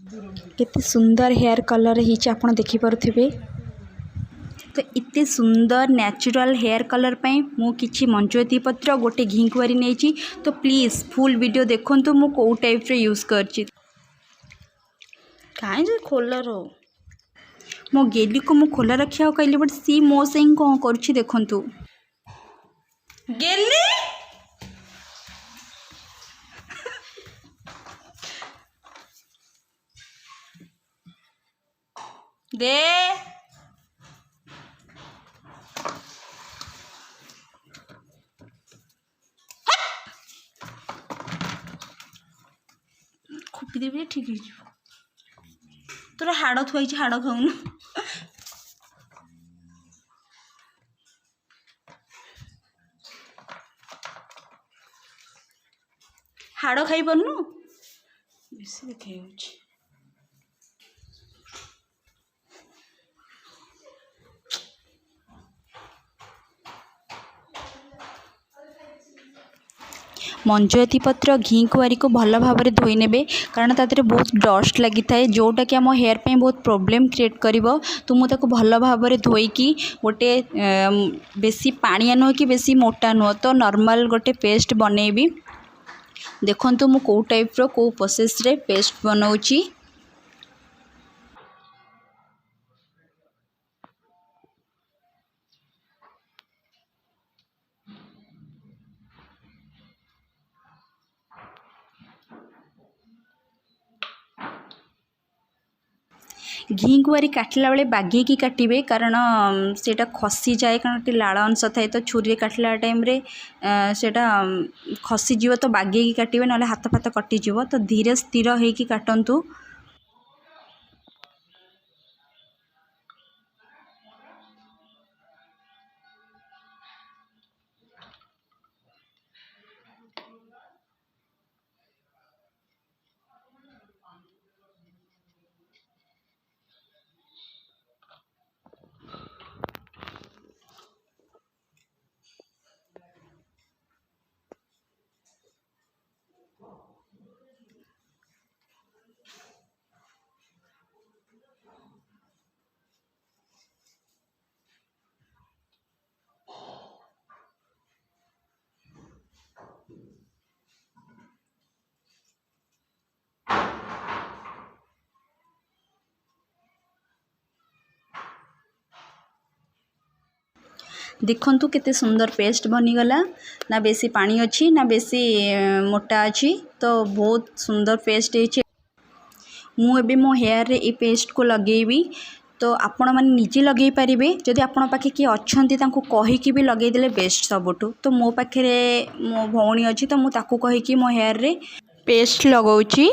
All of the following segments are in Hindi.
केते सुंदर हेयर कलर हिच आपण देखि पारुथिबे। तो इतने सुंदर नेचुरल हेयर कलर पे मु किछि मंजुआती पत्र गोटे घी कुआरी नहीं। तो प्लीज फुल वीडियो देखंतु मु को टाइप रे यूज करछि। काहे जे खोला रो मो गेली को मु खोला रखिया कहली बट सी मो से कौन करछि देखंतु। गेली दे खुपी देबे ठीक है। तोरा हाड़ थुआई हाड़ खाऊन। हाड़ खाई पारनु बेसी देखे मंजुआती पत्र घी कुआरी को भल भाव में धोई ने कारण तादे बहुत डस्ट लगी थाए जोटा कि आम हेयर पे बहुत प्रॉब्लम क्रिएट करिवो। तो मुझे भल भाव में धोईकी गोटे बेसी पानिया नुह कि बेसी मोटा नुह तो नॉर्मल गोटे पेस्ट बनैबी। देखंतु मु को टाइप रो को प्रोसेस रे पेस्ट बनाउची। घी कुआरी काटला बेले बागेकी काटिबे कारण सेटा खसी जाए कारण टे लाल अंश थाए। तो छुरी काटला टाइम रे सेटा खसी जीव तो बागेकी काटिबे ना हाथ फाथ कटि जीव। तो धीरे स्थिर होइकी काटंतु। देखंतु केते सुंदर पेस्ट बनीगला ना बेसी पानी अच्छी ना बेसी मोटा अच्छी। तो बहुत सुंदर पेस्ट है। मु एबे मो हेयर रे ए पेस्ट को लगेबी। तो आपण माने निजे लगे पारिबे जदि आपण पाखे कि अछंती तांको कहि कि भी लगे देले बेस्ट सबटू। तो मो पाखे रे मो भौणी अछि तो मु ताको कहि कि मो हेयर रे पेस्ट लगाउची।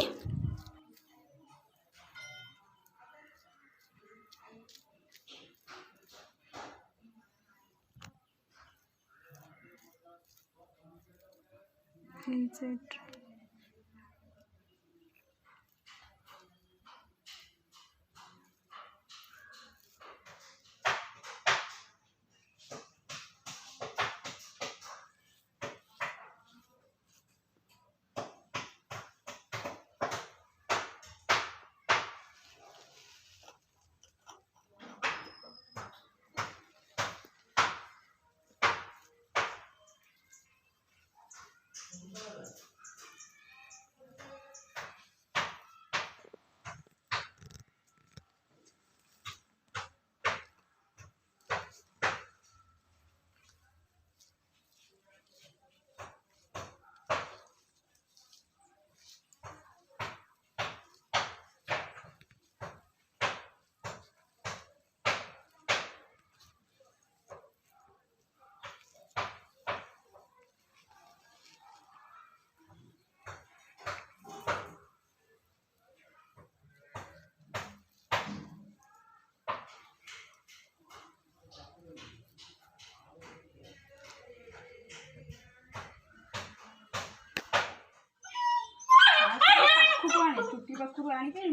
चुट्टी पाखु आनी